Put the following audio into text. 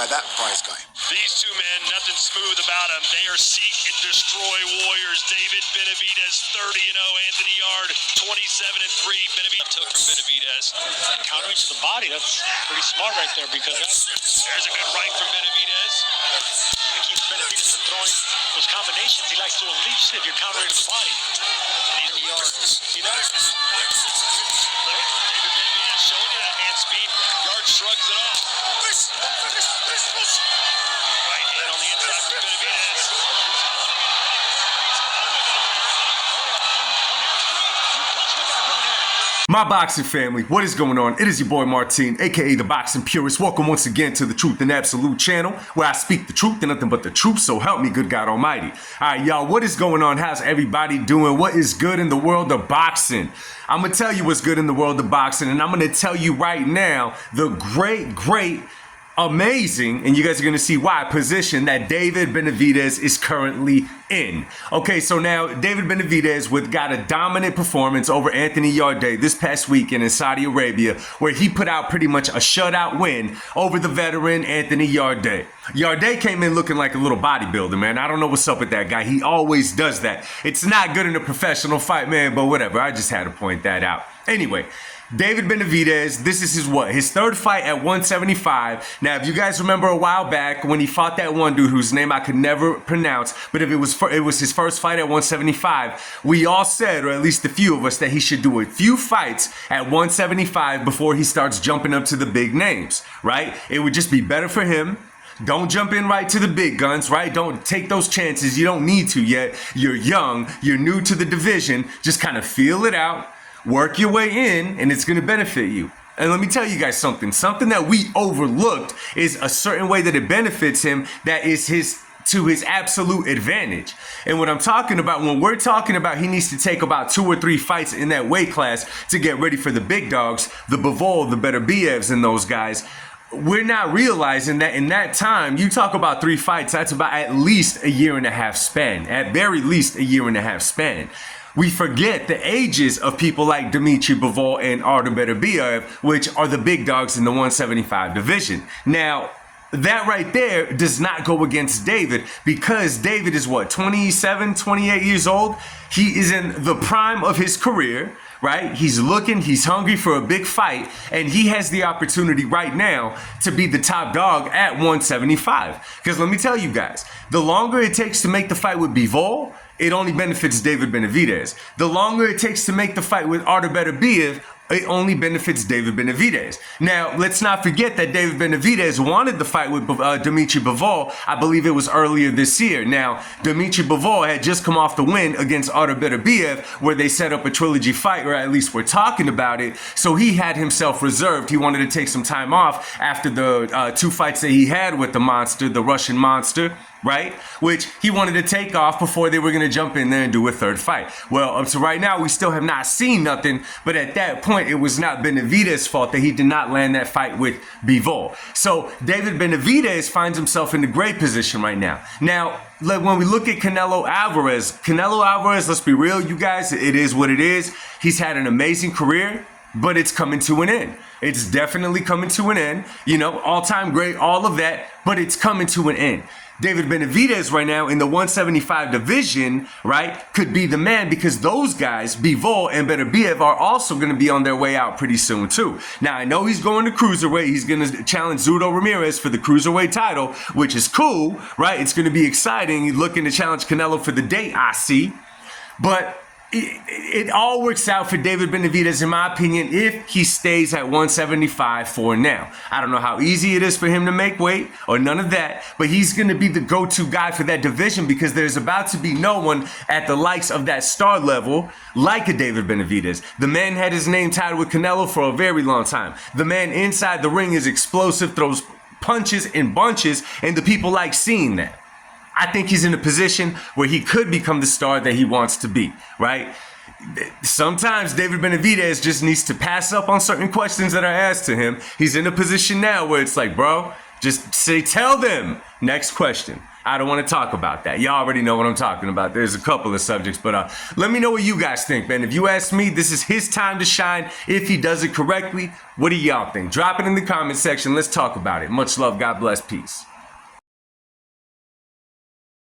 by that prize guy. These two men, nothing smooth about them. They are seek and destroy warriors. David Benavidez, 30-0. Anthony Yarde, 27-3. Benavidez took from Benavidez. Countering to the body, that's pretty smart right there, because There's a good right from Benavidez. it keeps Benavidez from throwing those combinations he likes to unleash if you're countering to the body. Anthony Yarde. See that? Look, David Benavidez showing you that hand speed. Yarde shrugs it off. Right hand on the inside for Benavidez. My boxing family, what is going on? It is your boy Martin, aka the Boxing Purist. Welcome once again to the Truth and Absolute channel, where I speak the truth and nothing but the truth, so help me good God Almighty. Alright y'all, what is going on? How's everybody doing? What is good in the world of boxing? I'm gonna tell you what's good in the world of boxing, and I'm gonna tell you right now the great, amazing, and you guys are going to see why, position that David Benavidez is currently in. Okay, so now David Benavidez got a dominant performance over Anthony Yarde this past weekend in Saudi Arabia, where he put out pretty much a shutout win over the veteran Anthony Yarde. Yarde came in looking like a little bodybuilder, man. I don't know what's up with that guy. He always does that. It's not good in a professional fight, man, but whatever. I just had to point that out. Anyway, David Benavidez, this is his third fight at 175. Now, if you guys remember a while back when he fought that one dude whose name I could never pronounce, but if it was his first fight at 175, we all said, or at least a few of us, that he should do a few fights at 175 before he starts jumping up to the big names, right? It would just be better for him. Don't jump in right to the big guns, right? Don't take those chances. You don't need to yet. You're young. You're new to the division. Just kind of feel it out. Work your way in, and it's going to benefit you. And let me tell you guys something that we overlooked is a certain way that it benefits him that is to his absolute advantage. And what I'm talking about, when we're talking about he needs to take about 2 or 3 fights in that weight class to get ready for the big dogs, the Bivol, the beterbievs, and those guys, we're not realizing that in that time, you talk about 3 fights, that's about at least a year and a half span, at very least a year and a half span. We forget the ages of people like Bivol and beterbiev, which are the big dogs in the 175 division. Now, that right there does not go against David, because David is what, 27, 28 years old? He is in the prime of his career, right? He's hungry for a big fight, and he has the opportunity right now to be the top dog at 175. Because let me tell you guys, the longer it takes to make the fight with Bivol, it only benefits David Benavidez. The longer it takes to make the fight with beterbiev, it only benefits David Benavidez. Now, let's not forget that David Benavidez wanted the fight with Bivol. I believe it was earlier this year. Now, Bivol had just come off the win against beterbiev, where they set up a trilogy fight, or at least we're talking about it. So he had himself reserved. He wanted to take some time off after the 2 fights that he had with the monster, the Russian monster, right? Which he wanted to take off before they were going to jump in there and do a 3rd fight. Well, up to right now, we still have not seen nothing, but at that point, it was not Benavidez's fault that he did not land that fight with Bivol. So David Benavidez finds himself in a great position right now. Now, when we look at Canelo Alvarez, let's be real, you guys, it is what it is. He's had an amazing career, but it's coming to an end. It's definitely coming to an end. You know, all-time great, all of that, but it's coming to an end. David Benavidez right now in the 175 division, right, could be the man, because those guys, Bivol and beterbiev, are also going to be on their way out pretty soon too. Now, I know he's going to cruiserweight. He's going to challenge Zurdo Ramirez for the cruiserweight title, which is cool, right? It's going to be exciting. He's looking to challenge Canelo for the date, I see. But it all works out for David Benavidez, in my opinion, if he stays at 175 for now. I don't know how easy it is for him to make weight or none of that, but he's going to be the go-to guy for that division, because there's about to be no one at the likes of that star level like a David Benavidez. The man had his name tied with Canelo for a very long time. The man inside the ring is explosive, throws punches in bunches, and the people like seeing that. I think he's in a position where he could become the star that he wants to be, right? Sometimes David Benavidez just needs to pass up on certain questions that are asked to him. He's in a position now where it's like, bro, just tell them. Next question. I don't want to talk about that. Y'all already know what I'm talking about. There's a couple of subjects, but let me know what you guys think, man. If you ask me, this is his time to shine. If he does it correctly, what do y'all think? Drop it in the comment section. Let's talk about it. Much love. God bless. Peace.